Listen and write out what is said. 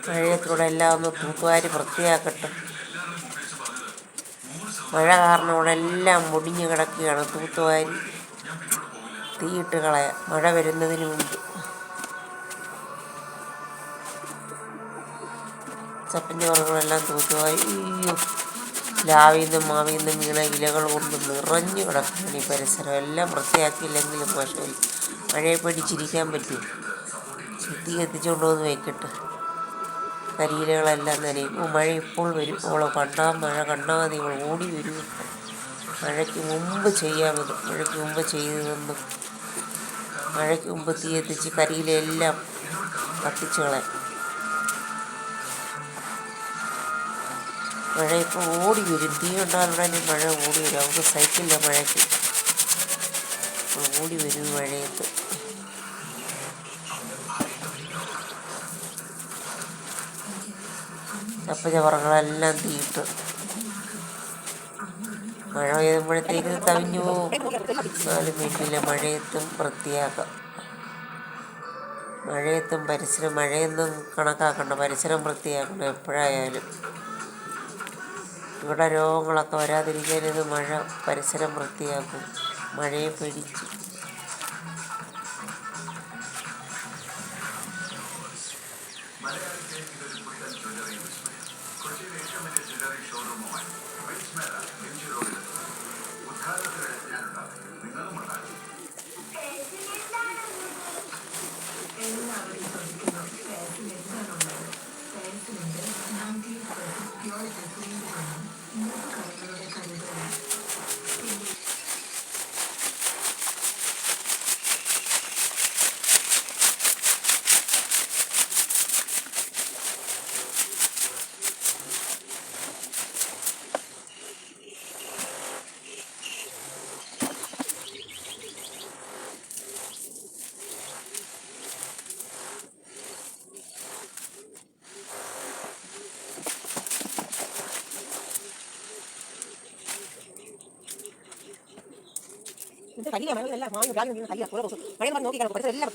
മഴയത്തൂടെ എല്ലാം ഒന്ന് തൂത്തുവാരി വൃത്തിയാക്കട്ടെ. മഴ കാരണം ഇവിടെ എല്ലാം മുടിഞ്ഞു കിടക്കുകയാണ്. തൂത്തുവാരി തീയിട്ട് കളയാം മഴ വരുന്നതിന് മുമ്പ്. ചപ്പഞ്ചോറുകളെല്ലാം തൂത്തുവാരി ലാവിൽ നിന്നും വീണ ഇലകൾ കൊണ്ട് നിറഞ്ഞു കിടക്കുകയാണ് ഈ പരിസരം. എല്ലാം വൃത്തിയാക്കിയില്ലെങ്കിലും പക്ഷേ മഴയെ പിടിച്ചിരിക്കാൻ പറ്റും. തീ എത്തിച്ചുകൊണ്ട് വന്ന് വയ്ക്കട്ടെ. കരിയിലകളെല്ലാം നനയും. മഴ ഇപ്പോൾ വരും. മഴ കണ്ടാൽ മതി ഓടി വരും. മഴയ്ക്ക് മുമ്പ് ചെയ്യാമത്. മഴയ്ക്ക് മുമ്പ് ചെയ്തതെന്നും മഴയ്ക്ക് മുമ്പ് തീ എത്തിച്ച് കരിയിലെല്ലാം കത്തിച്ച് കളയാം. മഴ ഇപ്പോൾ ഓടി വരും. തീ ഉണ്ടാകുന്ന മഴ ഓടി വരും. നമുക്ക് സൈക്കിളില്ല മഴയ്ക്ക്. ഓടി വരും മഴയത്ത്. ചപ്പുചവറുകളെല്ലാം തീയിട്ട് മഴ പെയ്യുമ്പോഴത്തേക്ക് തവിഞ്ഞു പോകും. 4 മിനിറ്റിലെ മഴയത്തും വൃത്തിയാക്കാം. മഴയത്തും പരിസരം മഴയൊന്നും കണക്കാക്കണ്ട, പരിസരം വൃത്തിയാക്കണം എപ്പോഴായാലും. ഇവിടെ രോഗങ്ങളൊക്കെ വരാതിരിക്കാൻ ഇത് മഴ പരിസരം വൃത്തിയാക്കും. മഴയെ പിടിച്ച് കരിയില്ല. മഴയെല്ലാം കരിയ കൂടെ മഴ നോക്കി പരിസരം എല്ലാം